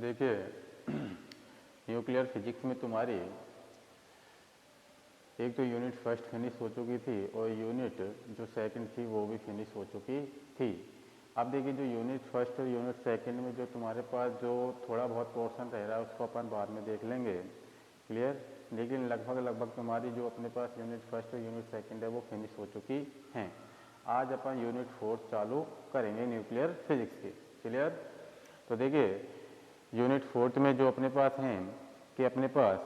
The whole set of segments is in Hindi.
देखिए न्यूक्लियर फिजिक्स में तुम्हारी एक तो यूनिट फर्स्ट फिनिश हो चुकी थी और यूनिट जो सेकंड थी वो भी फिनिश हो चुकी थी। अब देखिए जो यूनिट फर्स्ट और यूनिट सेकंड में जो तुम्हारे पास जो थोड़ा बहुत पोर्शन रह रहा है उसको अपन बाद में देख लेंगे, क्लियर। लेकिन लगभग तुम्हारी जो अपने पास यूनिट फर्स्ट और यूनिट सेकंड है वो फिनिश हो चुकी हैं। आज अपन यूनिट फोर्थ चालू करेंगे न्यूक्लियर फिजिक्स की, क्लियर। तो देखिए यूनिट फोर्थ में जो अपने पास हैं कि अपने पास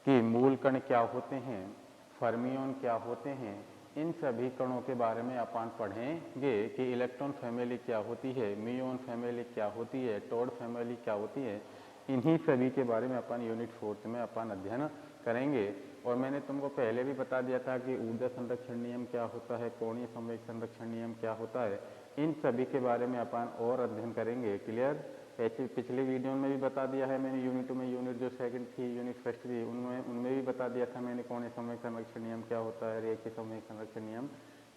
कि मूल कण क्या होते हैं, फर्मियन क्या होते हैं, इन सभी कणों के बारे में अपन पढ़ेंगे कि इलेक्ट्रॉन फैमिली क्या होती है, म्यूऑन फैमिली क्या होती है, टॉड फैमिली क्या होती है। इन्हीं सभी के बारे में अपन यूनिट फोर्थ में अपन अध्ययन करेंगे। और मैंने तुमको पहले भी बता दिया था कि ऊर्जा संरक्षण नियम क्या होता है, कोणीय संवेग संरक्षण नियम क्या होता है, इन सभी के बारे में अपन और अध्ययन करेंगे, क्लियर। पिछले वीडियो में भी बता दिया है मैंने यूनिट में, यूनिट जो सेकंड थी यूनिट फर्स्ट थी उनमें भी बता दिया था मैंने कोणीय संवेग संरक्षण नियम क्या होता है, रेखीय संवेग संरक्षण नियम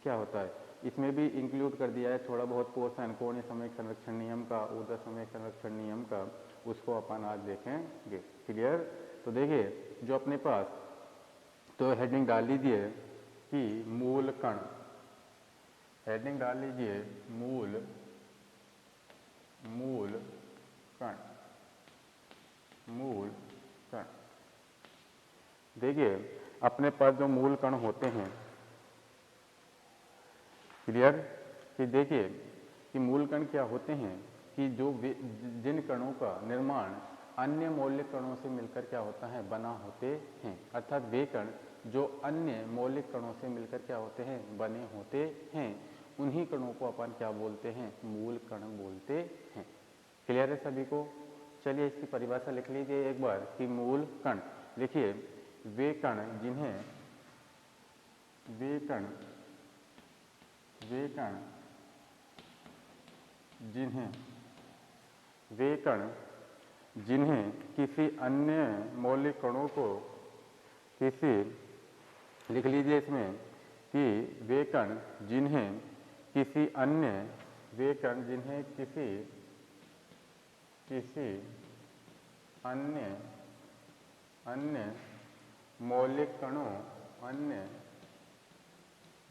क्या होता है। इसमें भी इंक्लूड कर दिया है थोड़ा बहुत पोर्शन कोणीय संवेग संरक्षण नियम का, ऊर्जा संवेग संरक्षण नियम का, उसको अपन आज देखेंगे, क्लियर। तो देखिए जो अपने पास तो हेडिंग डाल लीजिए कि मूल कण, हेडिंग डाल लीजिए मूल कण, मूल कण। देखिए अपने पास जो मूल कण होते हैं, क्लियर, कि देखिए कि मूल कण क्या होते हैं कि जो जिन कणों का निर्माण अन्य मौलिक कणों से मिलकर क्या होता है, बना होते हैं। अर्थात वे कण जो अन्य मौलिक कणों से मिलकर क्या होते हैं, बने होते हैं, उन्हीं कणों को अपन क्या बोलते हैं, मूल कण बोलते हैं। क्लियर है सभी को। चलिए इसकी परिभाषा लिख लीजिए एक बार कि मूल कण। लिखिए वे कण जिन्हें जिन्हें किसी अन्य मौलिक कणों को किसी, लिख लीजिए इसमें कि वे कण जिन्हें किसी अन्य, वे कण जिन्हें किसी अन्य मौलिक कणों, अन्य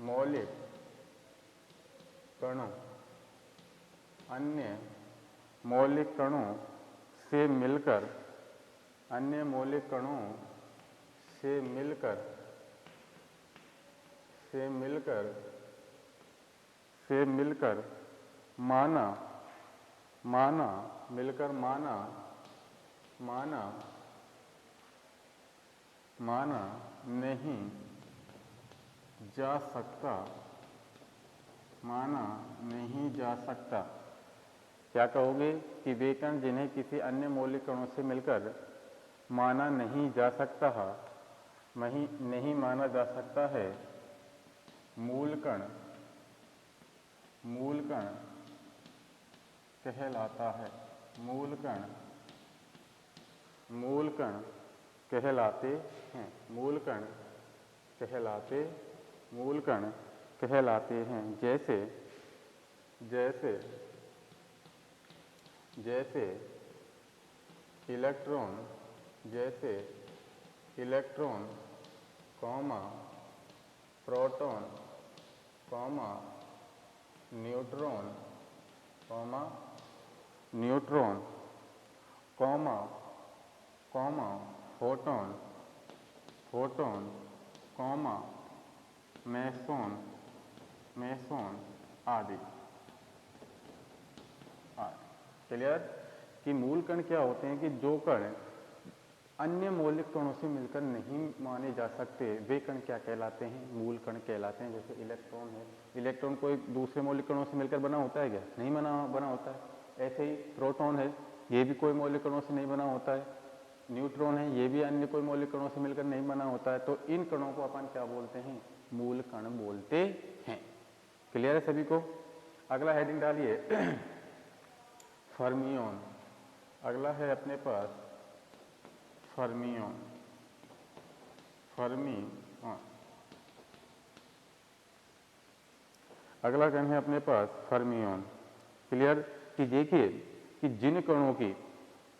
मौलिक कणों, अन्य मौलिक कणों से मिलकर, अन्य मौलिक कणों से मिलकर माना नहीं जा सकता, माना नहीं जा सकता। क्या कहोगे कि वे कण जिन्हें किसी अन्य मौलिक कणों से मिलकर माना नहीं जा सकता है, नहीं माना जा सकता है, मूल कण कहलाता है, मूल कण कहलाते हैं, मूल कण कहलाते हैं। जैसे electron, comma proton, comma neutron, comma photon, comma meson आदि। क्लियर कि मूल कण क्या होते हैं कि जो कण अन्य मौलिक कणों से मिलकर नहीं माने जा सकते, वे कण क्या कहलाते हैं, मूल कण कहलाते हैं। जैसे इलेक्ट्रॉन है, इलेक्ट्रॉन कोई दूसरे मौलिक कणों से मिलकर बना होता है क्या, नहीं बना होता है। ऐसे ही प्रोटॉन है, ये भी कोई मौलिक कणों से नहीं बना होता है। न्यूट्रॉन है, ये भी अन्य कोई मौलिक कणों से मिलकर नहीं बना होता है। तो इन कणों को अपन क्या बोलते हैं, मूल कण बोलते हैं। क्लियर है सभी को। अगला हेडिंग डालिए फर्मियन। अगला है अपने पास फर्मियन। अगला कण है अपने पास फर्मियन। क्लियर कि देखिए कि जिन कणों की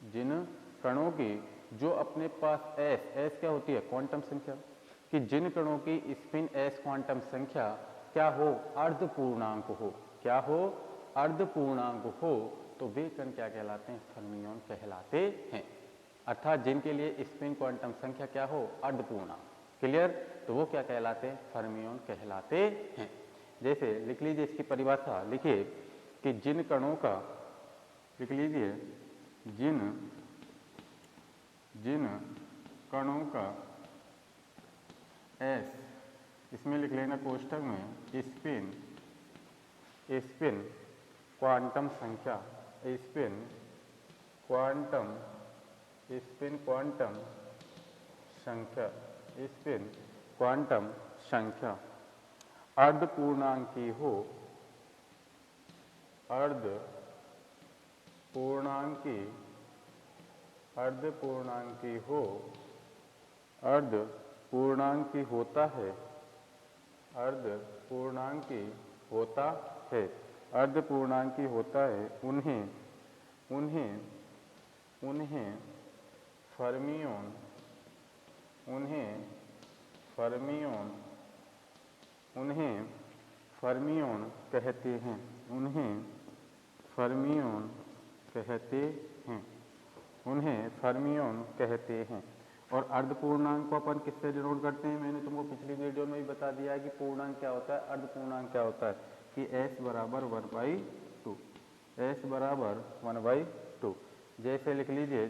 जिन कणों की जो अपने पास एस क्या होती है, क्वांटम संख्या, कि जिन कणों की स्पिन एस क्वांटम संख्या क्या हो, अर्धपूर्णांक हो, क्या हो, अर्धपूर्णांक हो, तो वे कण क्या कहलाते हैं, फर्मियन कहलाते हैं। अर्थात जिनके लिए स्पिन क्वांटम संख्या क्या हो, अर्धपूर्णांक। क्लियर? तो वो क्या कहलाते हैं, फर्मियन कहलाते हैं। जैसे लिख लीजिए इसकी परिभाषा, लिखिए कि जिन कणों का, लिख लीजिए जिन कणों का एस, इसमें लिख लेना कोष्ठक में स्पिन क्वांटम संख्या, स्पिन क्वांटम संख्या अर्धपूर्णांकी हो, अर्धपूर्णांकी होता है, उन्हें फर्मियन कहते हैं। और अर्धपूर्णांक को अपन किससे डिनोट करते हैं, मैंने तुमको पिछली वीडियो में भी बता दिया है कि पूर्णांक क्या होता है, अर्धपूर्णांक क्या होता है, कि s बराबर 1/2, s बराबर 1/2। जैसे लिख लीजिए,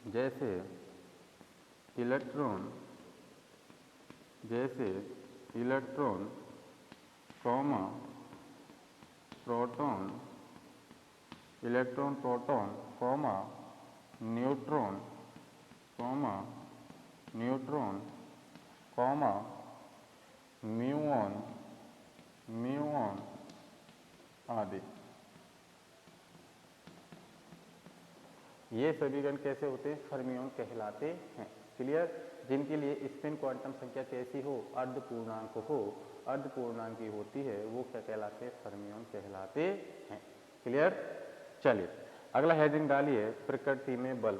जैसे electron comma proton, comma neutron, comma muon आदि, ये सभी कण कैसे होते हैं, फर्मियन कहलाते हैं। क्लियर? जिनके लिए स्पिन क्वांटम संख्या कैसी हो, अर्धपूर्णांक हो, अर्धपूर्णांकी होती है, वो क्या कहलाते हैं, फर्मियन कहलाते हैं। क्लियर? चलिए अगला हेडिंग डालिए, प्रकृति में बल।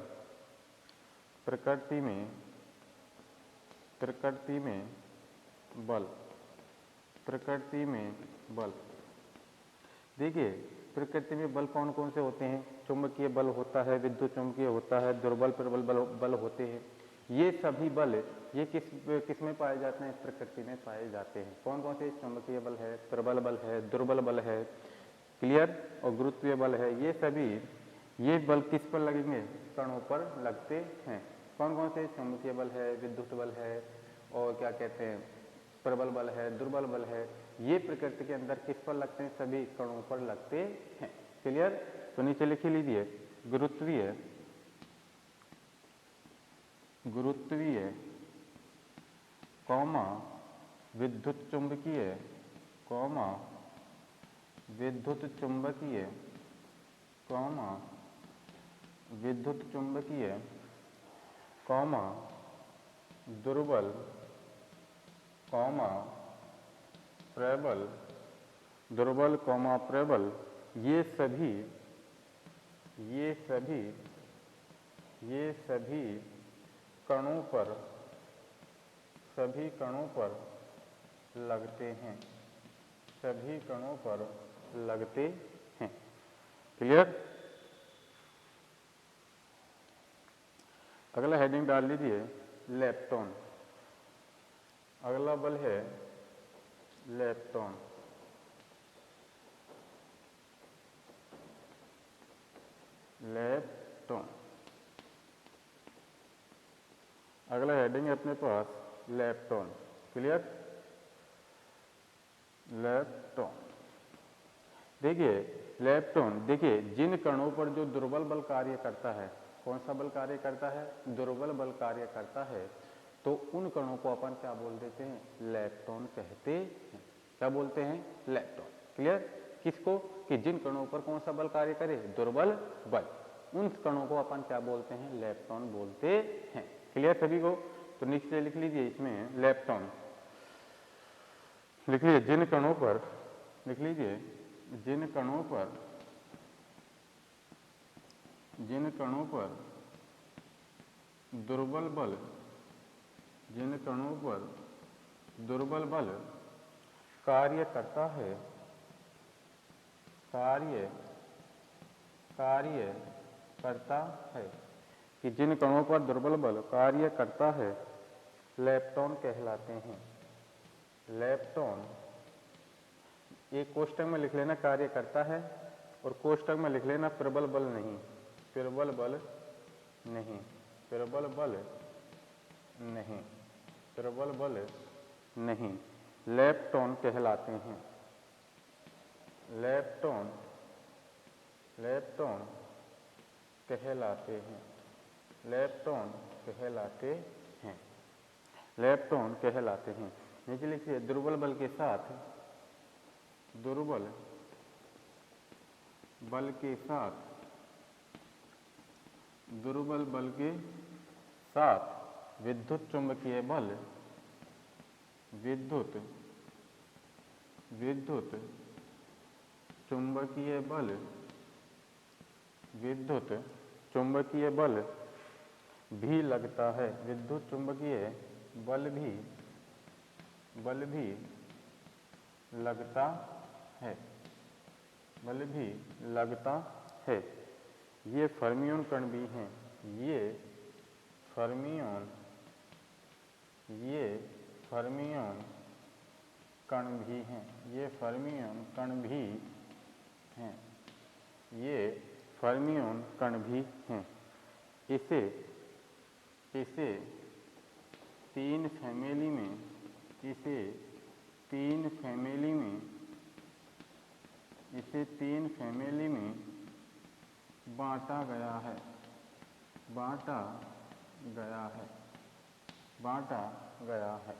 देखिए प्रकृति में बल कौन कौन से होते हैं, चुंबकीय बल होता है, विद्युत चुंबकीय होता है, दुर्बल प्रबल बल होते हैं। ये सभी बल ये किस में पाए जाते हैं, प्रकृति में पाए जाते हैं। कौन कौन से, चुंबकीय बल है, प्रबल बल है, दुर्बल बल है, क्लियर, और गुरुत्वीय बल है। ये बल किस पर लगेंगे, कणों पर लगते हैं। कौन कौन से, चुंबकीय बल है, विद्युत बल है, और क्या कहते हैं, प्रबल बल है, दुर्बल बल है। ये प्रकृति के अंदर किस पर लगते हैं, सभी कणों पर लगते हैं। क्लियर? तो नीचे लिख लीजिए, गुरुत्वीय कॉमा विद्युत चुंबकीय, कॉमा विद्युत चुंबकीय, कॉमा दुर्बल, कॉमा प्रबल, ये सभी कणों पर लगते हैं। क्लियर? अगला हेडिंग डाल लीजिए, लेप्टॉन। अगला बल है लेप्टॉन। अगला हेडिंग है अपने पास लेप्टॉन। क्लियर? लेप्टॉन देखिए जिन कणों पर जो दुर्बल बल कार्य करता है, कौन सा बल कार्य करता है, दुर्बल बल कार्य करता है, तो उन कणों को अपन क्या बोल देते हैं, लेप्टॉन कहते हैं। क्या बोलते हैं, लेप्टॉन। क्लियर? किसको, कि जिन कणों पर कौन सा बल कार्य करे, दुर्बल बल, उन कणों को अपन क्या बोलते हैं, लेप्टॉन बोलते हैं। क्लियर सभी को? तो नीचे लिख लीजिए, इसमें लेप्टॉन लिख लीजिए, जिन कणों पर जिन कणों पर दुर्बल बल, जिन कणों पर दुर्बल बल कार्य करता है, कार्य करता है, कि जिन कणों पर दुर्बल बल कार्य करता है, लेप्टॉन कहलाते हैं। लेप्टॉन, एक कोष्टक में लिख लेना कार्य करता है और कोष्टक में लिख लेना प्रबल बल नहीं, प्रबल बल नहीं, प्रबल बल नहीं, प्रबल बल नहीं, लेप्टॉन कहलाते हैं। लेप्टॉन, लेप्टॉन कहलाते हैं, लेप्टॉन कहलाते हैं, लेप्टॉन कहलाते हैं। नीचे लिखिए, दुर्बल बल के साथ, दुर्बल बल के साथ, दुर्बल बल के साथ विद्युत चुंबकीय बल, विद्युत चुंबकीय बल, विद्युत चुंबकीय बल भी लगता है, विद्युत चुंबकीय बल भी लगता है, बल भी लगता है। ये फर्मियोन कण भी हैं, ये फर्मियोन कण भी हैं, ये फर्मियोन कण भी हैं, ये फर्मियोन कण भी हैं। इसे तीन फैमिली में, इसे तीन फैमिली में बांटा गया है, बांटा गया है।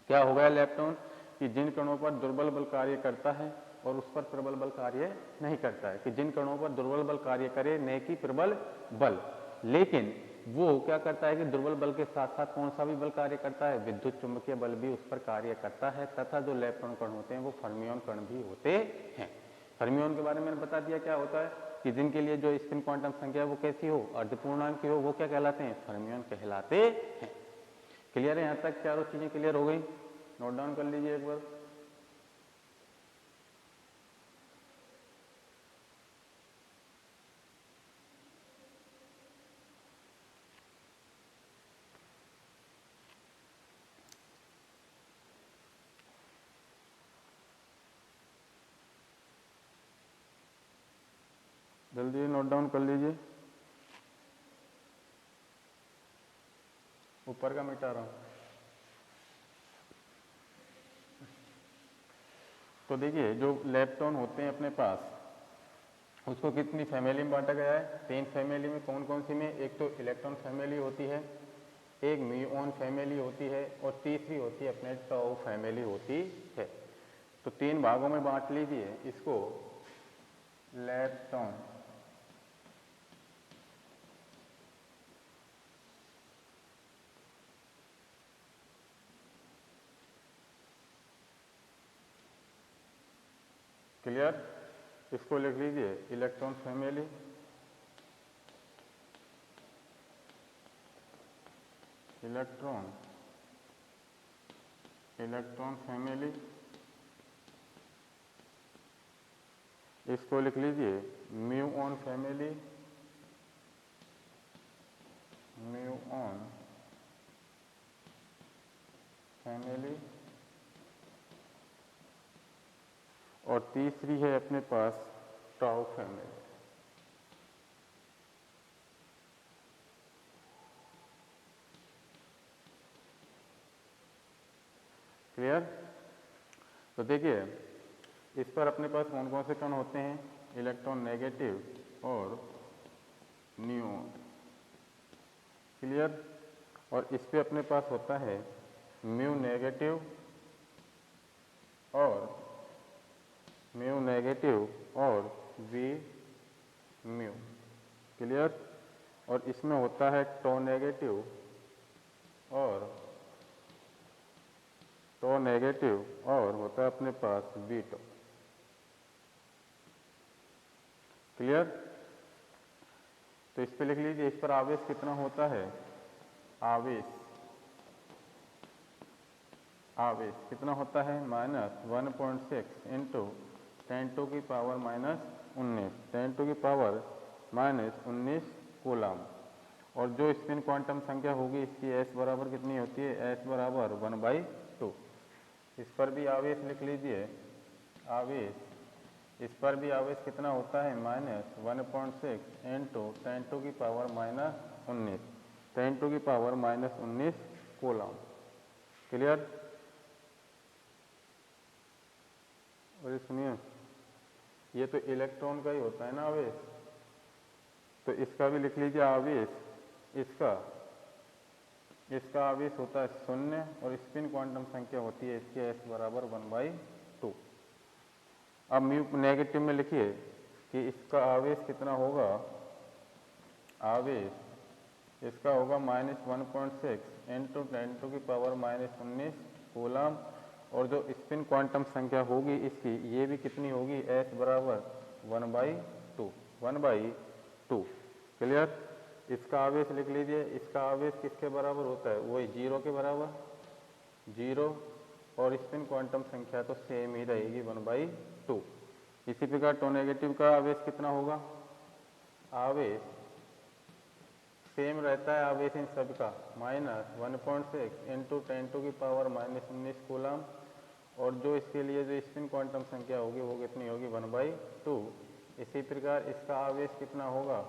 क्या हो गया लेप्टॉन, कि जिन कणों पर दुर्बल बल कार्य करता है और उस पर प्रबल बल कार्य नहीं करता है, कि जिन कणों पर दुर्बल बल कार्य करे न कि प्रबल बल, लेकिन वो क्या करता है कि दुर्बल बल के साथ साथ कौन सा भी बल कार्य करता है, विद्युत चुंबकीय बल भी उस पर कार्य करता है, तथा जो लेप्टॉन कण होते हैं वो फर्मियोन कण भी होते हैं। फर्मियोन के बारे में मैंने बता दिया क्या होता है, कि जिनके लिए जो स्पिन क्वांटम संख्या वो कैसी हो, अर्धपूर्णांक की हो, वो क्या कहलाते हैं, फर्मियोन कहलाते हैं। क्लियर है, यहां तक चारों चीजें क्लियर हो गई, नोट डाउन कर लीजिए एक बार। जल्दी नोट डाउन कर लीजिए, ऊपर का मिटा रहा हूं। तो देखिए, जो लेप्टॉन होते हैं अपने पास, उसको कितनी फैमिली में बांटा गया है, तीन फैमिली में। कौन कौन सी में, एक तो इलेक्ट्रॉन फैमिली होती है, एक म्यूऑन फैमिली होती है, और तीसरी होती है अपने टाउ फैमिली होती है। तो तीन भागों में बांट लीजिए इसको, लेप्टॉन, क्लियर, इसको लिख लीजिए इलेक्ट्रॉन फैमिली, इलेक्ट्रॉन फैमिली, इसको लिख लीजिए म्यूऑन फैमिली, म्यूऑन फैमिली, और तीसरी है अपने पास टाउ फैमिली। क्लियर, तो देखिए इस पर अपने पास कौन कौन से कण होते हैं, इलेक्ट्रॉन नेगेटिव और न्यूऑन। क्लियर, और इस पे अपने पास होता है म्यू नेगेटिव और वी म्यू। क्लियर, और इसमें होता है टो नेगेटिव और होता है अपने पास वी टो। क्लियर, तो इस पे लिख लीजिए, इस पर आवेश कितना होता है, आवेश कितना होता है, -1.6 इंटू 10⁻⁻19 कूलम। और जो स्पिन क्वांटम संख्या होगी इसकी s बराबर कितनी होती है, s बराबर 1/2। इस पर भी आवेश लिख लीजिए, आवेश, इस पर भी आवेश कितना होता है, -1.6 इंटू 10⁻⁻19 कूलम। क्लियर। और सुनिए, ये तो इलेक्ट्रॉन का ही होता है ना आवेश, तो इसका भी लिख लीजिए आवेश, इसका आवेश होता है 0 और स्पिन क्वांटम संख्या होती है इसकी s बराबर 1/2। अब म्यू नेगेटिव में लिखिए कि इसका आवेश कितना होगा, आवेश इसका होगा -1.6 इंटू 10⁻⁻19 कूलम। और जो स्पिन क्वांटम संख्या होगी इसकी, ये भी कितनी होगी, s बराबर 1/2। क्लियर। इसका आवेश लिख लीजिए, इसका आवेश किसके बराबर होता है, वही 0 के बराबर, 0, और स्पिन क्वांटम संख्या तो सेम ही रहेगी 1/2। इसी प्रकार टो नेगेटिव का आवेश कितना होगा, आवेश सेम रहता है, आवेश इन सब का -1.6 इंटू 10⁻⁻19 कूलम। और जो इसके लिए जो स्पिन क्वांटम संख्या होगी वो कितनी होगी, 1/2। इसी प्रकार इसका आवेश कितना होगा,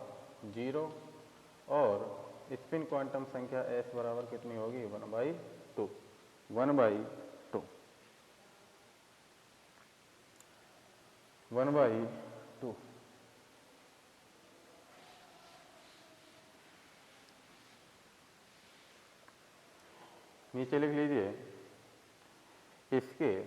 0, और स्पिन क्वांटम संख्या s बराबर कितनी होगी, 1/2। नीचे लिख लीजिए, इसके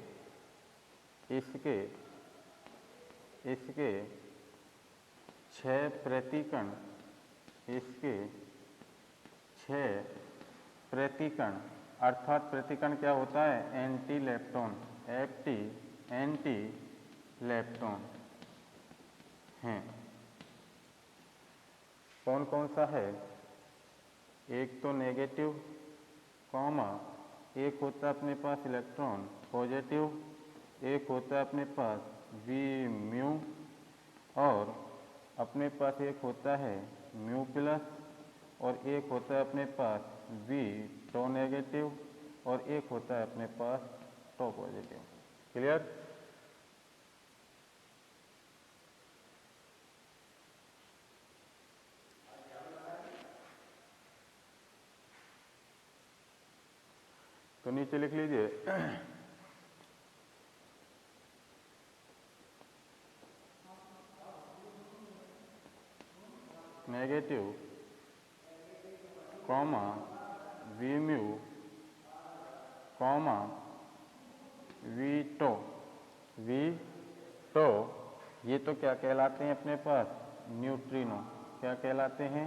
6 प्रतिकण, इसके 6 प्रतिकण, अर्थात प्रतिकण क्या होता है, एंटी लेप्टॉन, एंटी लेप्टॉन हैं। कौन कौन सा है, एक तो नेगेटिव, कॉमा, एक होता है अपने पास इलेक्ट्रॉन पॉजिटिव, एक होता है अपने पास वी म्यू, और अपने पास एक होता है म्यू प्लस, और एक होता है अपने पास वी टो नेगेटिव, और एक होता है अपने पास टो पॉजिटिव। क्लियर। तो नीचे लिख लीजिए, negative, comma, V mu, comma, V tau, ये तो क्या कहलाते हैं अपने पास, न्यूट्रिनो। क्या कहलाते हैं,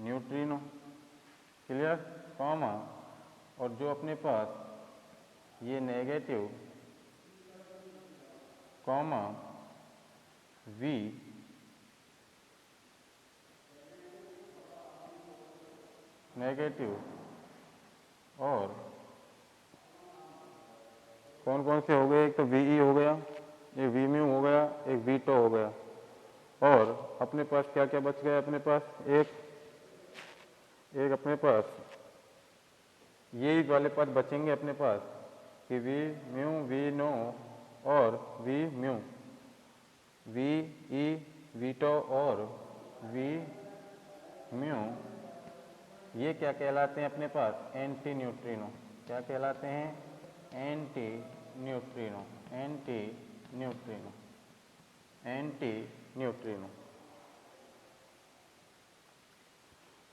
न्यूट्रिनो। क्लियर। कॉमा, और जो अपने पास ये नेगेटिव, कॉमा, वी, नेगेटिव, और कौन कौन से हो गए, एक तो वी हो गया, एक वी म्यू हो गया, एक वी टो हो गया, और अपने पास क्या क्या बच गया, अपने पास एक अपने पास ये वाले पद बचेंगे अपने पास कि वी म्यू, वी नो और V mu, V E, V tau और वी म्यू, ये क्या कहलाते हैं अपने पास, एंटी न्यूट्रिनो। क्या कहलाते हैं, एंटी न्यूट्रिनो।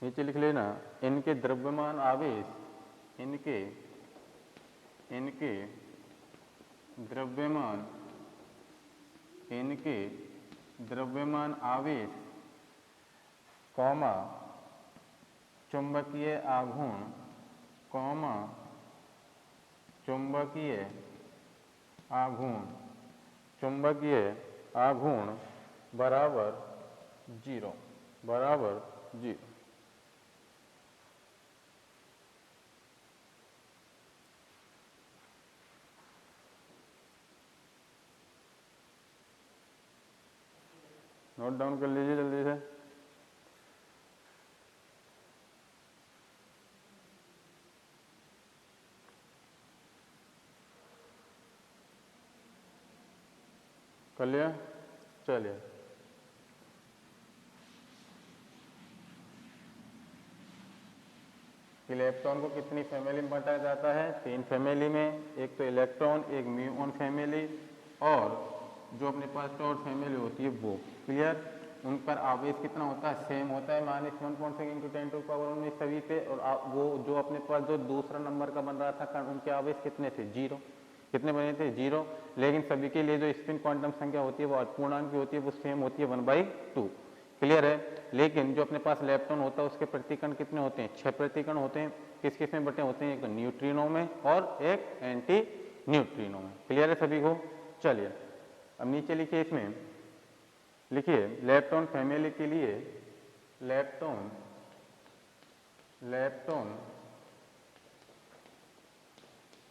नीचे लिख लेना, इनके द्रव्यमान आवेश, इनके द्रव्यमान आवेश, कॉमा, चुंबकीय आघूर्ण, कॉमा, चुंबकीय आघूर्ण बराबर 0। बराबर 0। नोट डाउन कर लीजिए जल्दी से। कर लिया? चलिए, इलेक्ट्रॉन को कितनी फैमिली में बांटा जाता है? 3 फैमिली में। एक तो इलेक्ट्रॉन, एक म्यूऑन फैमिली, और जो अपने पास टॉर्च फैमिली होती है वो। क्लियर? उन पर आवेश कितना होता है? सेम होता है, -1.6 × 10⁻⁻⁰ सभी पे। और वो जो अपने पास जो दूसरा नंबर का बन रहा था कण, उनके आवेश कितने थे? 0। कितने बने थे? 0। लेकिन सभी के लिए जो स्पिन क्वांटम संख्या होती है वो अपूर्णांक की होती है, वो सेम होती है 1/2। क्लियर है? लेकिन जो अपने पास लेप्टॉन होता है उसके प्रतिकण कितने होते हैं? 6 प्रतिकण होते हैं। किस किस में बटे होते हैं? एक तो न्यूट्रिनो में और एक एंटी न्यूट्रिनो में। क्लियर है सभी को? चलिए, अब नीचे लिखिए, इसमें लिखिए लेप्टॉन फैमिली के लिए, लेप्टॉन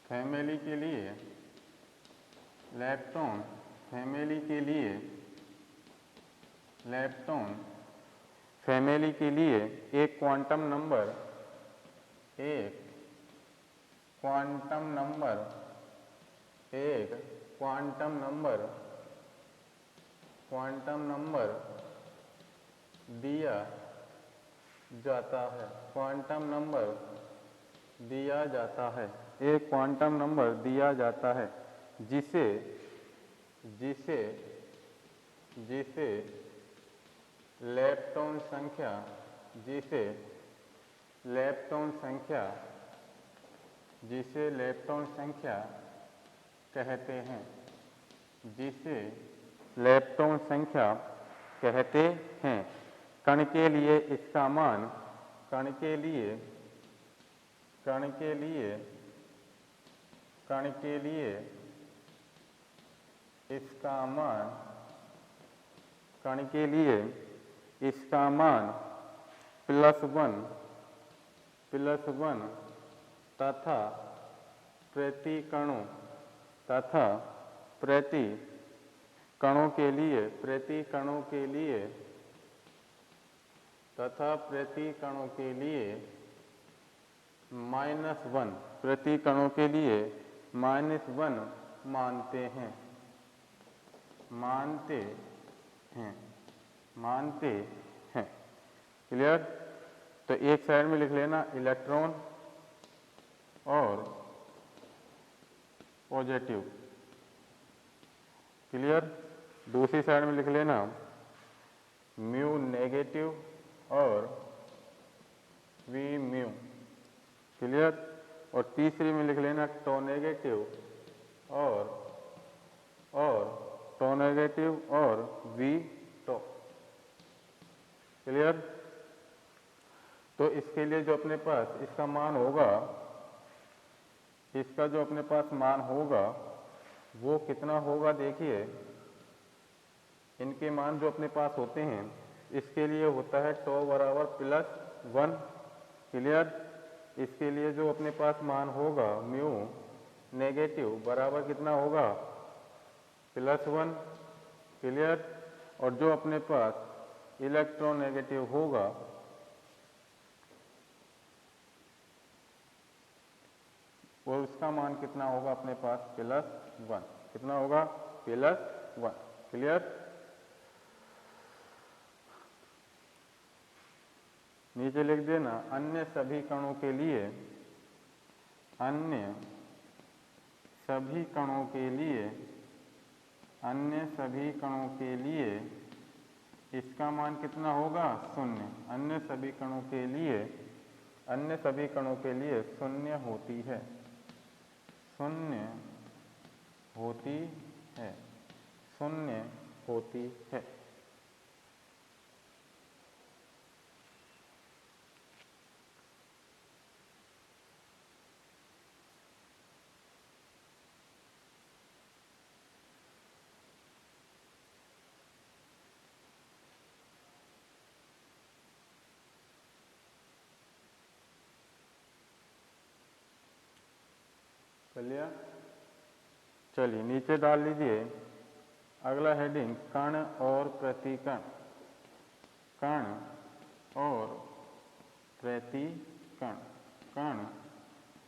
फैमिली के लिए, लेप्टॉन फैमिली के लिए, लेप्टॉन फैमिली के लिए एक क्वांटम नंबर, एक क्वांटम नंबर दिया जाता है। क्वांटम नंबर दिया जाता है, एक क्वांटम नंबर दिया जाता है जिसे लेप्टॉन संख्या, जिसे लेप्टॉन संख्या कहते हैं, जिसे लेप्टॉन संख्या कहते हैं। कण के लिए इसका मान, कण के लिए इसका मान, कण के लिए इसका मान +1 तथा प्रति कणों के लिए -1, प्रति कणों के लिए -1 मानते हैं। क्लियर? तो एक साइड में लिख लेना इलेक्ट्रॉन और पॉजिटिव। क्लियर? दूसरी साइड में लिख लेना म्यू नेगेटिव और वी म्यू। क्लियर? और तीसरी में लिख लेना टो नेगेटिव और टो नेगेटिव और वी टो। क्लियर? तो इसके लिए जो अपने पास इसका मान होगा, इसका जो अपने पास मान होगा वो कितना होगा? देखिए, इनके मान जो अपने पास होते हैं, इसके लिए होता है टो बराबर +1। क्लियर? इसके लिए जो अपने पास मान होगा म्यू नेगेटिव बराबर कितना होगा? +1। क्लियर? और जो अपने पास इलेक्ट्रॉन नेगेटिव होगा वो उसका मान कितना होगा अपने पास? +1। कितना होगा? +1। क्लियर? नीचे लिख देना अन्य सभी कणों के लिए, अन्य सभी कणों के लिए इसका मान कितना होगा? 0। अन्य सभी कणों के लिए 0 होती है, 0 होती है। कर लिया। चलिए नीचे डाल लीजिए अगला हेडिंग कण और प्रतिकण। कण और प्रतिकण, कण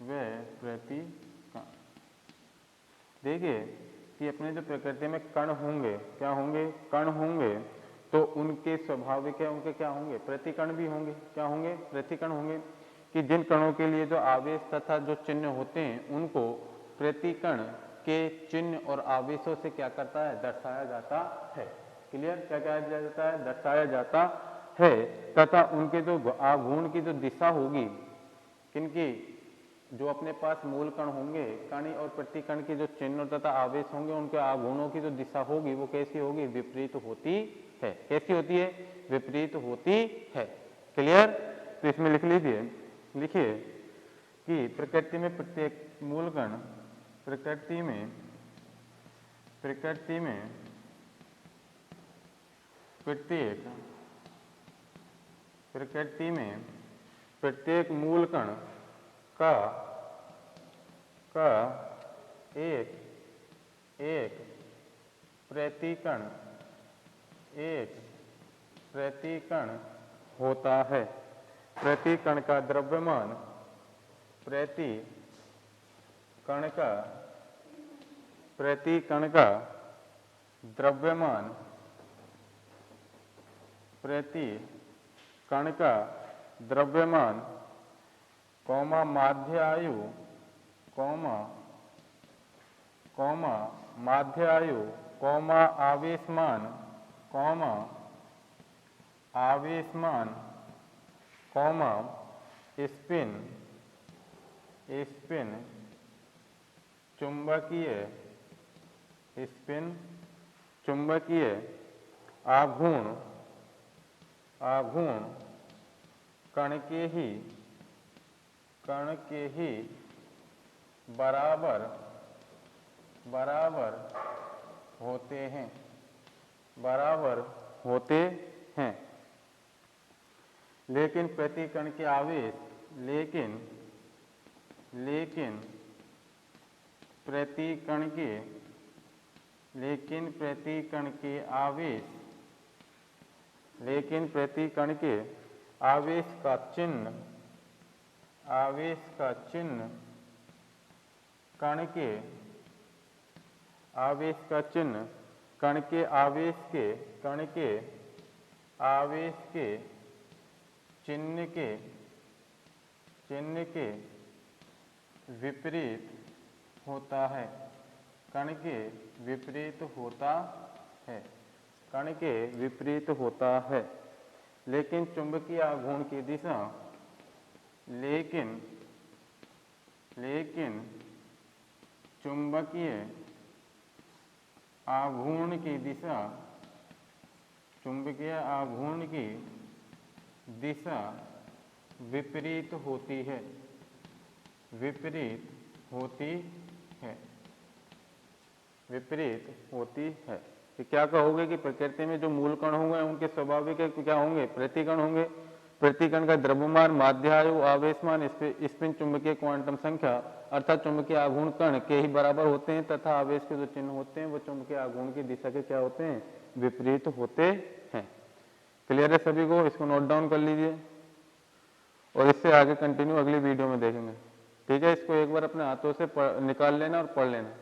व प्रतिकण। देखिए कि अपने जो प्रकृति में कण होंगे, क्या होंगे, कण होंगे, तो उनके स्वाभाविक है, उनके क्या होंगे, प्रतिकण भी होंगे। क्या होंगे, प्रतिकण होंगे। कि जिन कणों के लिए जो आवेश तथा जो चिन्ह होते हैं उनको प्रतिकण के चिन्ह और आवेशों से क्या करता है, दर्शाया जाता है। क्लियर, क्या कहा जाता है, दर्शाया जाता है। तथा उनके जो आघूर्ण की जो दिशा होगी, किनकी, जो अपने पास मूल कण होंगे, कण और प्रतिकण के जो चिन्ह तथा आवेश होंगे, उनके आघूर्णों की जो दिशा होगी वो कैसी होगी, विपरीत होती है। कैसी होती है, विपरीत होती है। क्लियर। तो इसमें लिख लीजिए, लिखिए कि प्रकृति में प्रत्येक मूल कण, प्रकृति में प्रत्येक प्रत्येक मूल कण का एक प्रतिकण होता है। प्रतिकण का द्रव्यमान, प्रतिकण का द्रव्यमान, प्रतिकण का द्रव्यमान, माध्य आयु, माध्य आयु, आवेशमान, स्पिन, चुंबकीय आघूर्ण कण के ही बराबर होते हैं। लेकिन प्रतिकण के आवेश, लेकिन प्रतिकण के आवेश का चिन्ह, कण के आवेश का चिन्ह, कण के आवेश के चिन्ह के विपरीत होता है। कण के विपरीत होता है। लेकिन चुंबकीय आघूर्ण की दिशा, लेकिन चुंबकीय आघूर्ण की दिशा विपरीत होती है। कि क्या कहोगे कि प्रकृति में जो मूल कण होंगे उनके स्वाभाविक है क्या होंगे, प्रतिकण होंगे। प्रतिकण का द्रव्यमान, माध्य आयु, आवेशमान, स्पिन, चुंबकीय क्वांटम संख्या अर्थात चुंबकीय आघूर्ण कण के ही बराबर होते हैं तथा आवेश के जो चिन्ह होते हैं वो चुंबकीय आघूर्ण की दिशा के क्या होते हैं, विपरीत होते हैं। क्लियर है सभी को, इसको नोट डाउन कर लीजिए और इससे आगे कंटिन्यू अगली वीडियो में देखेंगे। ठीक है, इसको एक बार अपने हाथों से निकाल लेना और पढ़ लेना।